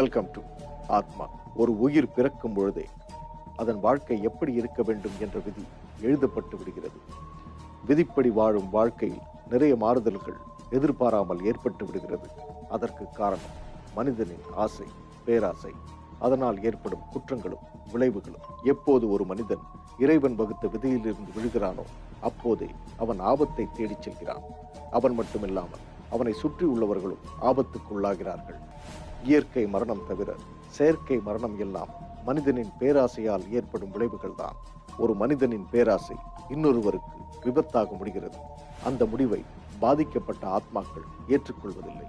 Welcome to ஆத்மா. ஒரு உயிர் பிறக்கும் பொழுதே அதன் வாழ்க்கை எப்படி இருக்க வேண்டும் என்ற விதி எழுதப்பட்டு விடுகிறது. விதிப்படி வாழும் வாழ்க்கையில் நிறைய மாறுதல்கள் எதிர்பாராமல் ஏற்பட்டு விடுகிறது. அதற்கு காரணம் மனிதனின் ஆசை, பேராசை, அதனால் ஏற்படும் குற்றங்களும் விளைவுகளும். எப்போது ஒரு மனிதன் இறைவன் வகுத்த விதியிலிருந்து விழுகிறானோ அப்போதே அவன் ஆபத்தை தேடிச் செல்கிறான். அவன் மட்டுமில்லாமல் அவனை சுற்றி உள்ளவர்களும் ஆபத்துக்குள்ளாகிறார்கள். இயற்கை மரணம் தவிர செயற்கை மரணம் எல்லாம் மனிதனின் பேராசையால் ஏற்படும் விளைவுகள் தான். ஒரு மனிதனின் பேராசை இன்னொருவருக்கு விபத்தாக முடிகிறது. அந்த முடிவை பாதிக்கப்பட்ட ஆத்மாக்கள் ஏற்றுக்கொள்வதில்லை.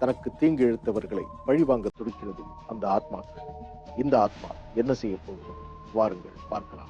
தனக்கு தீங்கு இழுத்தவர்களை பழிவாங்க துடிக்கிறது அந்த ஆத்மாக்கள். இந்த ஆத்மா என்ன செய்ய போகிறது? வாருங்கள் பார்க்கலாம்.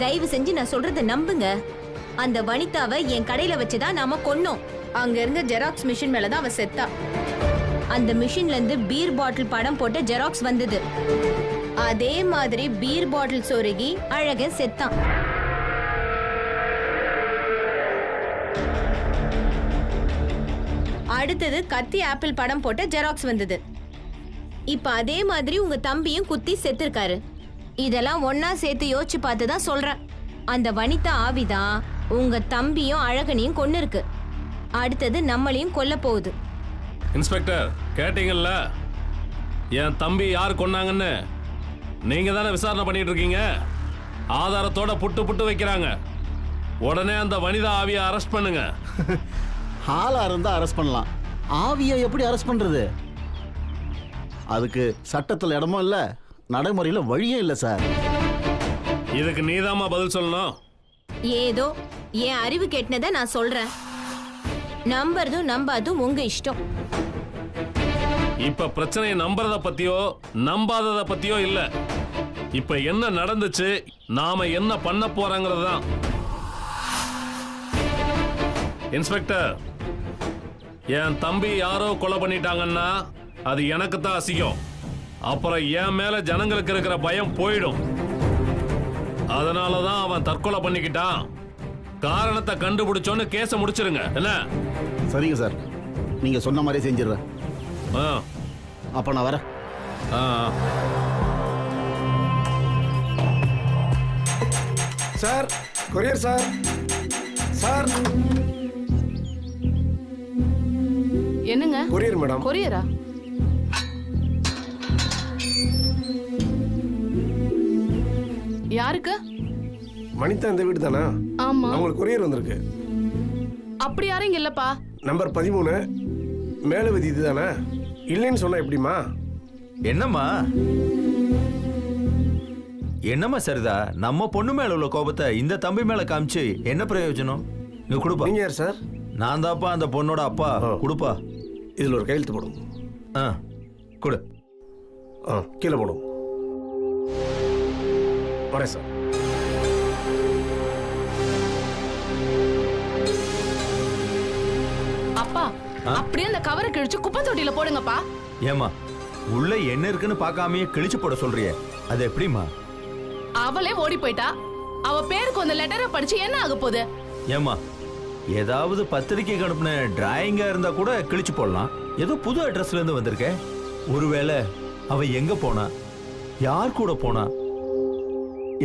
தயவு செஞ்சு நான் சொல்றத நம்புங்க. அந்த வனிதாவை என் கடையில வச்சுதான் நாம கொன்னோம். அங்க இருந்த ஜெராக்ஸ் மிஷின் மேலதான் அவ செத்தா. அந்த மிஷின்ல இருந்து பீர் பாட்டில் படம் போட்ட ஜெராக்ஸ் வந்தது. அதே மாதிரி பீர் பாட்டில் சொருகி அழகன் செத்தான். அடுத்தது கத்தி ஆப்பிள் படம் போட்ட ஜெராக்ஸ் வந்தது. இப்ப அதே மாதிரி உங்க தம்பியும் குத்தி செத்துருக்காரு. இதெல்லாம் ஒன்னா சேர்த்து யோசிச்சு பார்த்துதான் சொல்றேன். அந்த வனிதா ஆவிதான் உங்க தம்பியும் அழகனையும் கொன்னு இருக்கு. அடுத்தது நம்மளையும் கொல்ல போகுது. இன்ஸ்பெக்டர், கேட்டீங்கல்ல என் தம்பி யார் கொன்னாங்கன்னு? நீங்க தானே விசாரணை பண்ணிட்டு இருக்கீங்க. ஆதாரத்தோட புட்டு புட்டு வைக்கிறாங்க. உடனே அந்த வனிதா ஆவியை அரெஸ்ட் பண்ணுங்க. ஆளா இருந்தா அரெஸ்ட் பண்ணலாம், ஆவியை எப்படி அரெஸ்ட் பண்றது? அதுக்கு சட்டத்தில் இடமும் இல்லை, நடைமுறையில் வழியே இல்லை சார். இதுக்கு நீதாமா பதில் சொல்லணும். ஏதோ என் அறிவு கெட்டினதை நான் சொல்றேன். நம்புறதும் நம்பாதும் உங்க இஷ்டம். இப்ப பிரச்சனையை நம்புறத பத்தியோ நம்பாதத பத்தியோ இல்ல. இப்ப என்ன நடந்துச்சு, நாம என்ன பண்ண போறாங்கிறது தான். இன்ஸ்பெக்டர், என் தம்பி யாரோ கொலை பண்ணிட்டாங்கன்னா அது எனக்கு தான் அசிங்கம். அப்புறம் என் மேல ஜனங்களுக்கு இருக்கிற பயம் போயிடும். அதனாலதான் அவன் தற்கொலை பண்ணிக்கிட்டான். காரணத்தை கண்டுபிடிச்சோன்னு கேஸை முடிச்சிருங்க. என்ன? சரிங்க சார், நீங்க சொன்ன மாதிரியே செஞ்சிடுறேன். ஆ, அப்ப நான் வரேன். ஆ, சார், கொரியர் சார். சார், என்னங்க கொரியர் மேடம். கொரியரா? யாருக்கு? மணிதா இந்த வீடு தானா? ஆமா. அவங்களுக்கு கொரியர் வந்திருக்கு. அப்படி யாரும் இங்க இல்லப்பா. நம்பர் 13 மேல விதி இதுதானே? இல்லைன்னு சொன்னா எப்படிமா? என்னம்மா என்னம்மா சரிதா, நம்ம பொண்ணு மேல உள்ள கோபத்தை இந்த தம்பி மேல காமிச்சு என்ன பிரயோஜனம்? நீ கொடுப்பா. நீங்க யார் சார்? நான் தான்ப்பா அந்த பொண்ணோட அப்பா. கொடுப்பா. இதுல ஒரு கையெழுத்து போடும். ஆ கொடு. கீழே போடும். வரேன் சார். அப்பா, அப்படியே அந்த கவரை கிழிச்சு குப்பை தொட்டியில போடுங்கப்பா. ஏமா உள்ள என்ன இருக்குன்னு பார்க்காமயே கிழிச்சு போட சொல்றியே, அது எப்படிமா? அவளே ஓடி போயிட்டா. அவ பேருக்கு அந்த லெட்டரை படிச்சு என்ன ஆக போகுது? ஏமா ஏதாவது பத்திரிக்கைக்கு அனுப்புன டிராயிங்கா இருந்தா கூட கிழிச்சு போடலாம். ஏதோ புது அட்ரஸ்ல இருந்து வந்திருக்க. ஒருவேளை அவ எங்க போனா, யார் கூட போனா,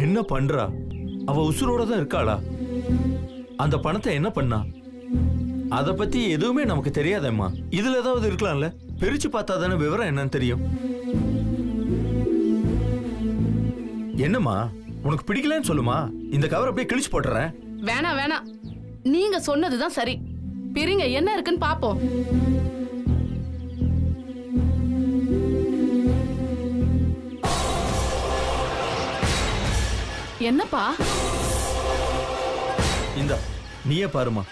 என்ன பண்றா, அவ உசுரோட தான் இருக்காளா, அந்த பணத்தை என்ன பண்ணா, அத பத்தி எதுவுமே நமக்கு தெரியாதேம்மா. இதுல ஏதாவது இருக்கலாம்ல, பிரிச்சு பார்த்தா தானே விவரம் என்னன்னு தெரியும். என்னம்மா உனக்கு பிடிக்கலன்னு சொல்லுமா, இந்த கவர் அப்படியே கிழிச்சு போட்டுறேன். வேணாம் வேணாம், நீங்க சொன்னதுதான் சரி. பிரிங்க, என்ன இருக்குன்னு பாப்போம். என்னப்பா? இந்த நீயே பாருமா.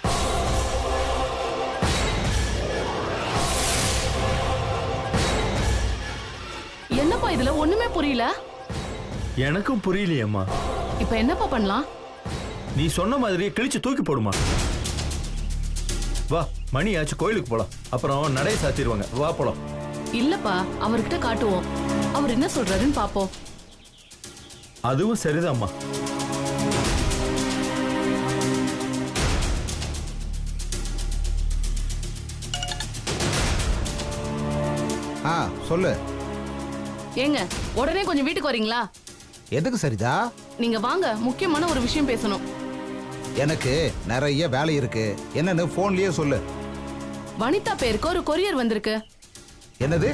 என்னப்பா இதுல ஒண்ணுமே புரியல. எனக்கும் புரியலையேம்மா. இப்ப என்னப்பா பண்ணலாம்? நீ சொன்ன மாதிரியே கிழிச்சு தூக்கி போடுமா. வா, மணி ஆச்சு, கோயிலுக்கு போலாம். அப்புறம் நடை சாத்திடுவாங்க. வா போலாம். இல்லப்பா, அவர்கிட்ட காட்டுவோம். அவர் என்ன சொல்றாருன்னு பாப்போம். அதுவும் சரிதாம்மா. சொல்லு. ஏங்க, உடனே கொஞ்சம் வீட்டுக்கு வரீங்களா? எதுக்கு சரிதா? நீங்க வாங்க, முக்கியமான ஒரு விஷயம் பேசணும். எனக்கு நிறைய வேலை இருக்கு. என்னன்னு போன்லயே சொல்லு. வனிதா பேருக்கு ஒரு கொரியர் வந்திருக்கு. என்னது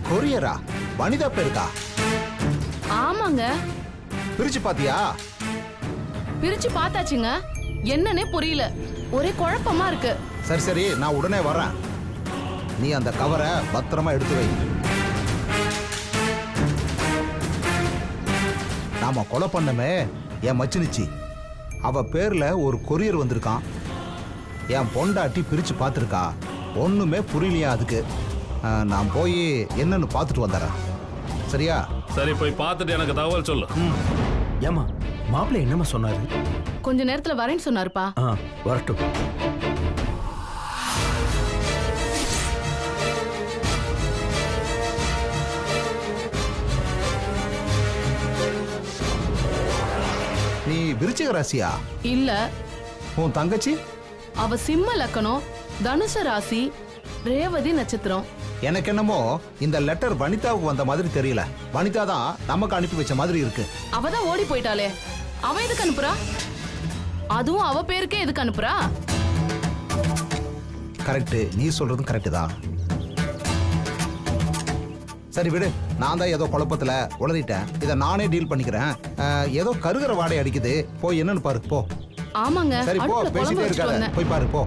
கொரியரா? வனிதா பேருக்கா? ஆமாங்க. பிரிச்சு பாத்தியா? பிரிச்சு பார்த்தாச்சுங்க. என்னன்னே புரியல, ஒரே குழப்பமா இருக்கு. சரி சரி, நான் உடனே வரேன். நீ அந்த கவரை பத்திரமா எடுத்து வை. நாம கொலை பண்ணமே என் மச்சினிச்சி, அவ பேர்ல ஒரு கொரியர் வந்திருக்கான். என் பொண்டாட்டி பிரிச்சு பார்த்துருக்கா. ஒண்ணுமே புரியலையா அதுக்கு. நான் போய் என்னன்னு பார்த்துட்டு வந்துடுறேன். சரியா? சரி, போய் பார்த்துட்டு எனக்கு தகவல் சொல்லு. ஏமா மாப்பிள்ளை என்னம்மா சொன்னாரு? கொஞ்ச நேரத்துல வரேன்னு சொன்னாருப்பா. வரட்டும். நீ விருச்சிக ராசியா? இல்ல. உன் தங்கச்சி? அவ சிம்ம லக்கணம், தனுசு ராசி, ரேவதி நட்சத்திரம். எனக்கு என்னமோ இந்த லெட்டர் வனிதாவுக்கு வந்த மாதிரி தெரியல. வனிதா தான் நமக்கு அனுப்பி வச்ச மாதிரி இருக்கு. அவதான் ஓடி போயிட்டாளே, அவ எதுக்கு அனுப்புறா? அதுவும் அவ பேருக்கே எதுக்கு அனுப்புறா? கரெக்ட், நீ சொல்றதும் கரெக்ட் தான். சரி விடு, நான் தான் ஏதோ குழப்பத்துல உளறிட்டேன். இதை நானே டீல் பண்ணிக்கிறேன். ஏதோ கருகிற வாடை அடிக்குது, போய் என்னன்னு பாரு போ. ஆமாங்க. சரி போ, அடுப்புல குழம்பு பேசிட்டே வச்சுட்டு இருக்காத, வந்தேன். போய் பாரு போ.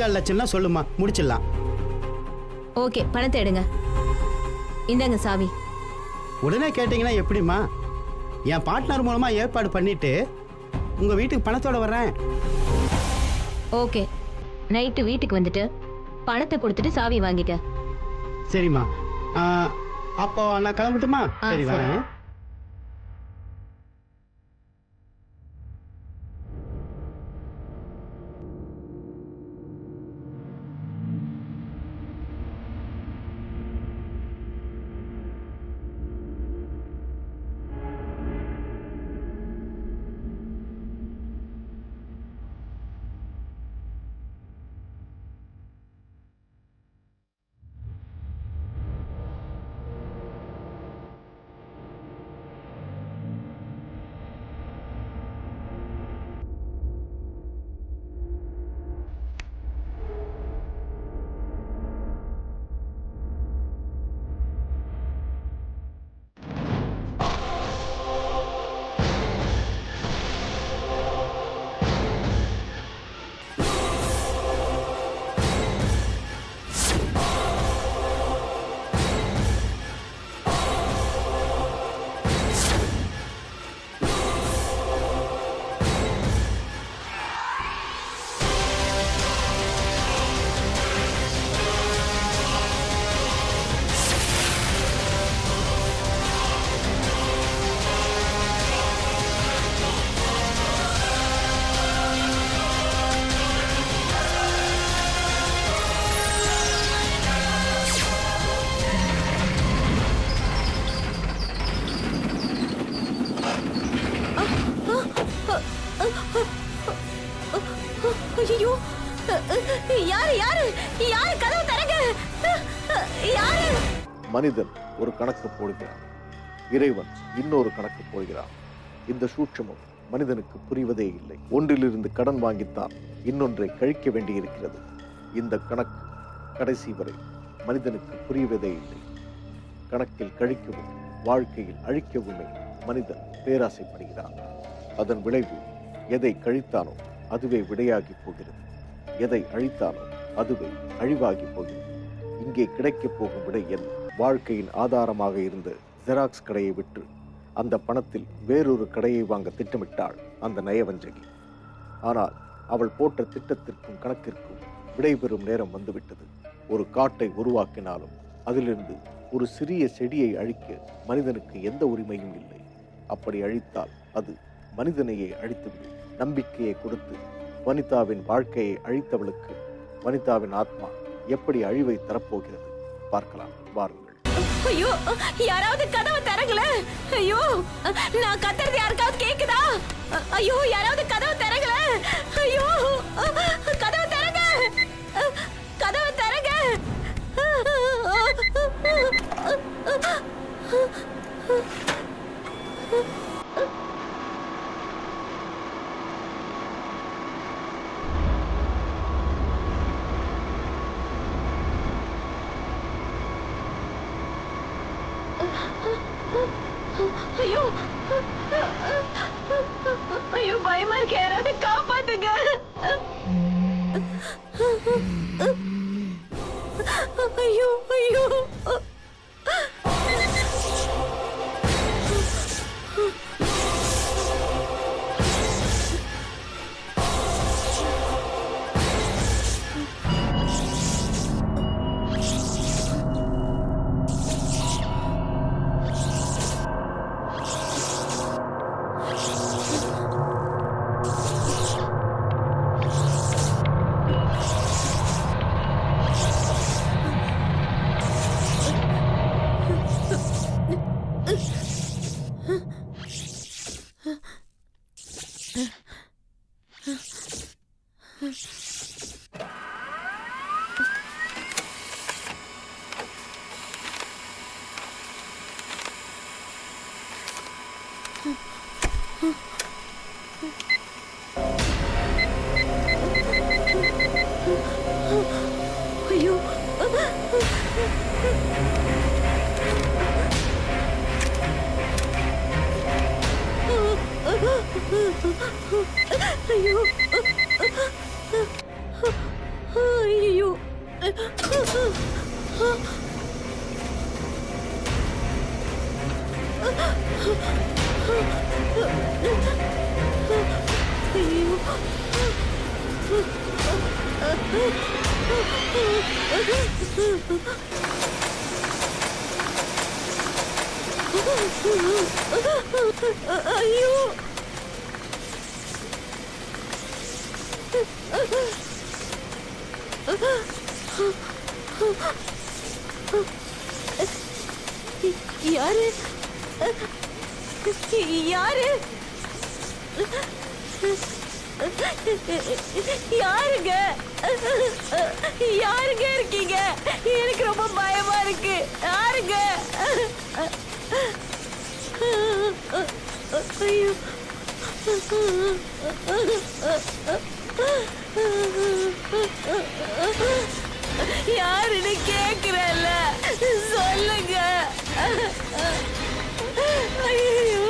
லட்சம்னா சொல்லுமா, முடிச்சிடலாம். ஓகே, பணத்தை எடுங்க. இந்தாங்க சாவி. உடனே கேட்டீங்கன்னா எப்படிமா? என் பார்ட்னர் மூலமா ஏற்பாடு பண்ணிட்டு உங்க வீட்டுக்கு பணத்தோட வர்றேன். ஓகே, நைட்டு வீட்டுக்கு வந்துட்டு பணத்தை கொடுத்துட்டு சாவி வாங்கிக்க. சரிம்மா. அப்போ நான் கிளம்பட்டுமா? சரி, வரேன். ஐயோ, யாரு யாரு யாரு கதவு தரங்க? யாரு? மனிதன் ஒரு கணக்கு போடுகிறான், இறைவன் இன்னொரு கணக்கு போடுகிறான். இந்த சூட்சமம் மனிதனுக்கு புரிவதே இல்லை. ஒன்றிலிருந்து கடன் வாங்கித்தான் இன்னொன்றை கழிக்க வேண்டியிருக்கிறது. இந்த கணக்கு கடைசி வரை மனிதனுக்கு புரிவதே இல்லை. கணக்கில் கழிக்கவும் வாழ்க்கையில் அழிக்கவுமே மனிதன் பேராசைப்படுகிறான். அதன் விளைவு எதை கழித்தானோ அதுவே விடையாகி போகிறது, எதை அழித்தானோ அதுவே அழிவாகி போகிறது. இங்கே கிடைக்கப் போகும் விடை என்ன? வாழ்க்கையின் ஆதாரமாக இருந்த ஜெராக்ஸ் கடையை விற்று அந்த பணத்தில் வேறொரு கடையை வாங்க திட்டமிட்டாள் அந்த நயவஞ்சகி. ஆனால் அவள் போட்ட திட்டத்திற்கும் கணக்கிற்கும் விடைபெறும் நேரம் வந்துவிட்டது. ஒரு காட்டை உருவாக்கினாலும் அதிலிருந்து ஒரு சிறிய செடியை அழிக்க மனிதனுக்கு எந்த உரிமையும் இல்லை. அப்படி அழித்தால் அது மனிதனையே அழித்துவிடும். நம்பிக்கையை கொடுத்து வனிதாவின் வாழ்க்கையை அழித்தவளுக்கு வனிதாவின் ஆத்மா எப்படி அழிவை தரப்போகிறது பார்க்கலாம், வாருங்கள். ஐயோ, யாராவது கதவை தரங்கள. ஐயோ, நான் கத்துறது யாருக்காவது கேக்குதா? ஐயோ, யாராவது கதவை தரங்கள. ஐயோ, கதவை தரங்க, கதவை தரங்க. ஐயோ, ஐயோ, பயமா இருக்கு, யாராவது காப்பாத்துங்க. ஐயோ, ஐயோ. ஐயோ, ஐயோ. ஐயோ! யாரு? யாரு? யாருங்க? யாருங்க இருக்கீங்க? எனக்கு ரொம்ப பயமா இருக்கு. யாருங்க? ஐயோ! யாருன்னு கேக்குறல்ல, சொல்லுங்க. ஐயோ!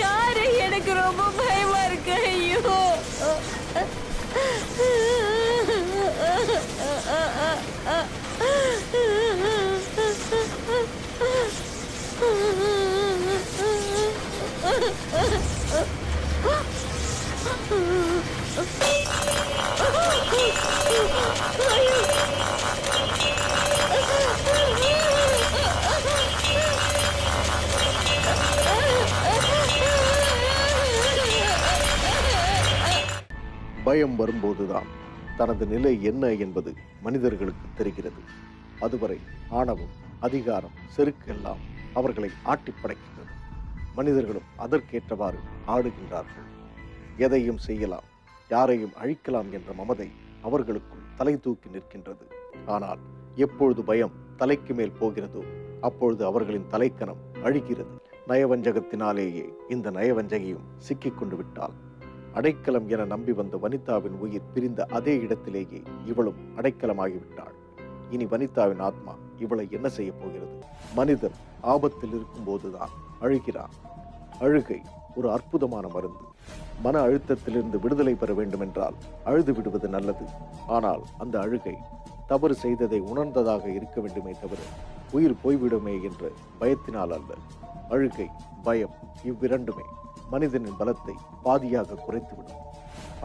யாரு? எனக்கு ரொம்ப பயமா இருக்கு. ஐயோ! பயம் வரும்போதுதான் தனது நிலை என்ன என்பது மனிதர்களுக்கு தெரிகிறது. அதுவரை ஆணவம், அதிகாரம், செருக்கு எல்லாம் அவர்களை ஆட்டி படைக்கின்றது. மனிதர்களும் அதற்கேற்றவாறு ஆடுகின்றார்கள். எதையும் செய்யலாம், யாரையும் அழிக்கலாம் என்ற மமதை அவர்களுக்குள் தலை தூக்கி நிற்கின்றது. ஆனால் எப்பொழுது பயம் தலைக்கு மேல் போகிறதோ அப்பொழுது அவர்களின் தலைக்கணம் அழிகிறது. நயவஞ்சகத்தினாலேயே இந்த நயவஞ்சகையும் சிக்கிக் கொண்டு விட்டாள். அடைக்கலம் என நம்பி வந்த வனிதாவின் உயிர் பிரிந்த அதே இடத்திலேயே இவளும் அடைக்கலமாகிவிட்டாள். இனி வனிதாவின் ஆத்மா இவளை என்ன செய்ய போகிறது? மனிதன் ஆபத்தில் இருக்கும் போதுதான் அழுகிறான். அழுகை ஒரு அற்புதமான மருந்து. மன அழுத்தத்திலிருந்து விடுதலை பெற வேண்டுமென்றால் அழுது விடுவது நல்லது. ஆனால் அந்த அழுகை தவறு செய்ததை உணர்ந்ததாக இருக்க வேண்டுமே தவிர உயிர் போய்விடுமே என்ற பயத்தினால் அல்ல. அழுகை, பயம் இவ்விரண்டுமே மனிதனின் பலத்தை பாதியாக குறைத்துவிடும்.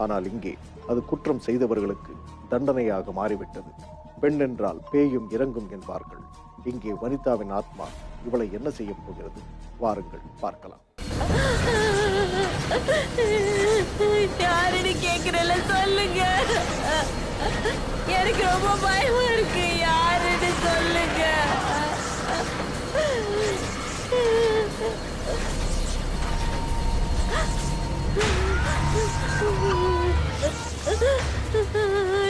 ஆனால் இங்கே அது குற்றம் செய்தவர்களுக்கு தண்டனையாக மாறிவிட்டது. பெண் என்றால் பேயும் இறங்கும் என்பார்கள். இங்கே வனிதாவின் ஆத்மா இவளை என்ன செய்ய போகிறது? வாருங்கள் பார்க்கலாம். யாருன்னு கேக்குறல, சொல்லுங்க. எனக்கு ரொம்ப பயமா இருக்கு. யாருன்னு சொல்லுங்க.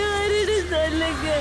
யாருன்னு சொல்லுங்க.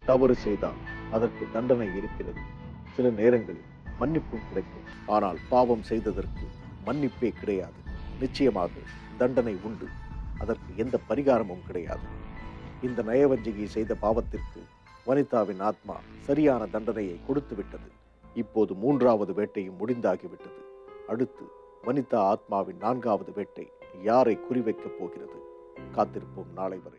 தவறு செய்தால் அதற்கு தண்டனை இருக்கிறது. சில நேரங்களில் மன்னிப்பும் கிடைக்கும். ஆனால் பாவம் செய்ததற்கு மன்னிப்பே கிடையாது. நிச்சயமாக தண்டனை உண்டு. அதற்கு எந்த பரிகாரமும் கிடையாது. இந்த நயவஞ்சகி செய்த பாவத்திற்கு வனிதாவின் ஆத்மா சரியான தண்டனையை கொடுத்து விட்டது. இப்போது 3வது வேட்டையும் முடிந்தாகிவிட்டது. அடுத்து வனிதா ஆத்மாவின் 4வது வேட்டை யாரை குறிவைக்கப் போகிறது? காத்திருப்போம் நாளை வரை.